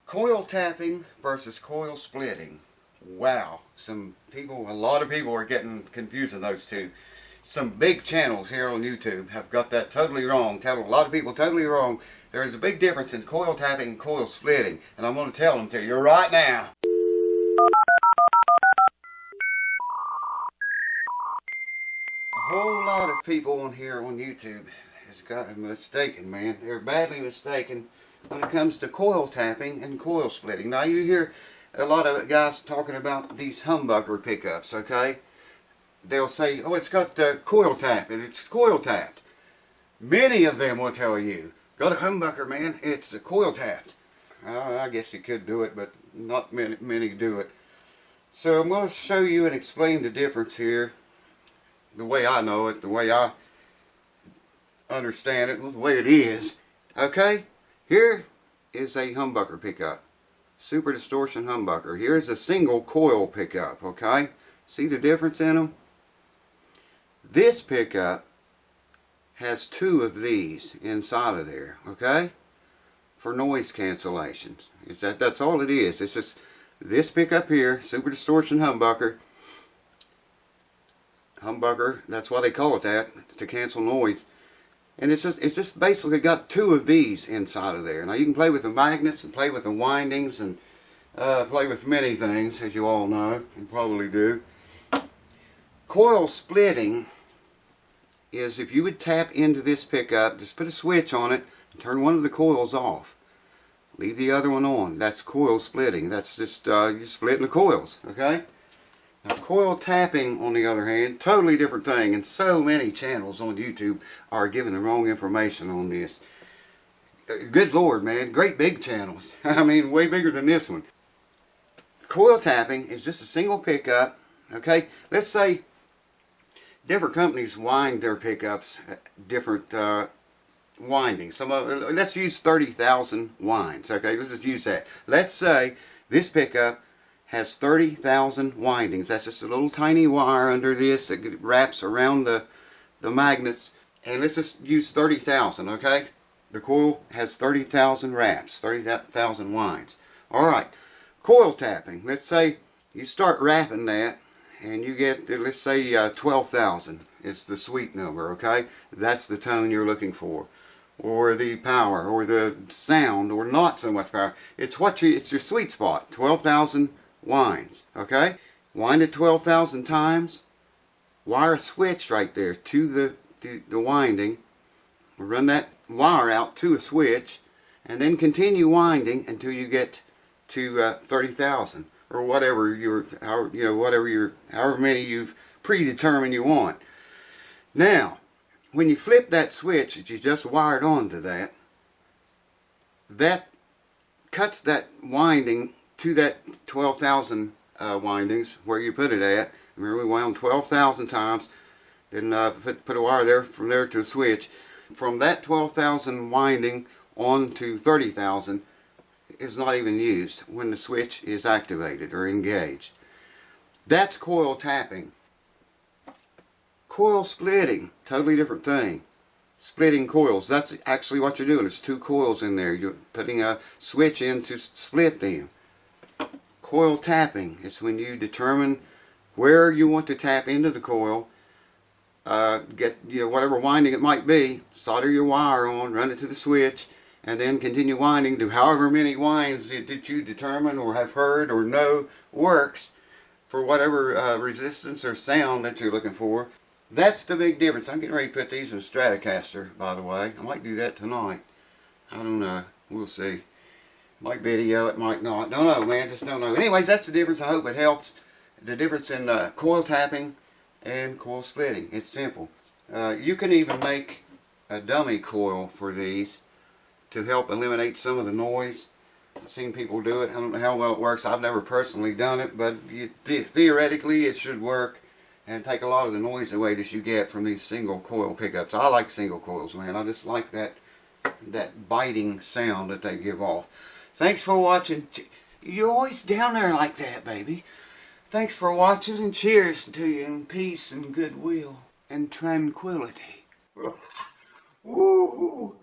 Coil tapping versus coil splitting. Wow, a lot of people are getting confused in those two. Some big channels here on YouTube have got that totally wrong, telling a lot of people totally wrong. There is a big difference in coil tapping and coil splitting, and I'm going to tell them to you right now. A whole lot of people on here on YouTube has got mistaken, man. They're badly mistaken when it comes to coil tapping and coil splitting. Now you hear a lot of guys talking about these humbucker pickups, okay? They'll say, oh, it's got coil tap, and it's coil tapped. Many of them will tell you, got a humbucker, man, it's coil tapped. I guess you could do it, but not many do it. So I'm going to show you and explain the difference here, the way I know it, the way I understand it, the way it is. Okay, here is a humbucker pickup, super distortion humbucker. Here's a single coil pickup, okay? See the difference in them? This pickup has two of these inside of there, okay? For noise cancellations. That's all it is. It's just this pickup here, super distortion humbucker. Humbucker, that's why they call it that, to cancel noise. And it's just basically got two of these inside of there. Now you can play with the magnets and play with the windings and play with many things, as you all know and probably do. Coil splitting is if you would tap into this pickup, just put a switch on it and turn one of the coils off. Leave the other one on. That's coil splitting. That's just you're splitting the coils, okay? Now, coil tapping, on the other hand, totally different thing, and so many channels on YouTube are giving the wrong information on this. Good Lord, man, great big channels. I mean, way bigger than this one. Coil tapping is just a single pickup, okay? Let's say different companies wind their pickups at different windings. Let's use 30,000 winds, okay? Let's just use that. Let's say this pickup has 30,000 windings. That's just a little tiny wire under this that wraps around the magnets. And let's just use 30,000, okay? The coil has 30,000 wraps, 30,000 winds. Alright, coil tapping. Let's say you start wrapping that and you get, let's say 12,000 is the sweet number, okay? That's the tone you're looking for. Or the power, or the sound, or not so much power. It's your sweet spot, 12,000 winds, okay? Wind it 12,000 times, wire a switch right there to the winding, run that wire out to a switch, and then continue winding until you get to 30,000 or whatever however many you've predetermined you want. Now, when you flip that switch that you just wired onto that cuts that winding to that 12,000 windings where you put it at. Remember, we wound 12,000 times, then put a wire there from there to a switch. From that 12,000 winding on to 30,000 is not even used when the switch is activated or engaged. That's coil tapping. Coil splitting, totally different thing. Splitting coils, that's actually what you're doing. There's two coils in there. You're putting a switch in to split them. Coil tapping is when you determine where you want to tap into the coil, get whatever winding it might be, solder your wire on, run it to the switch, and then continue winding to however many winds that you determine or have heard or know works for whatever resistance or sound that you're looking for. That's the big difference. I'm getting ready to put these in a Stratocaster, by the way. I might do that tonight. I don't know. We'll see. Might video it, might not. Don't know, man. Just don't know. Anyways, that's the difference. I hope it helps. The difference in coil tapping and coil splitting. It's simple. You can even make a dummy coil for these to help eliminate some of the noise. I've seen people do it. I don't know how well it works. I've never personally done it, but theoretically it should work and take a lot of the noise away that you get from these single coil pickups. I like single coils, man. I just like that biting sound that they give off. Thanks for watching. You're always down there like that, baby. Thanks for watching, and cheers to you in peace and goodwill and tranquility. Woo!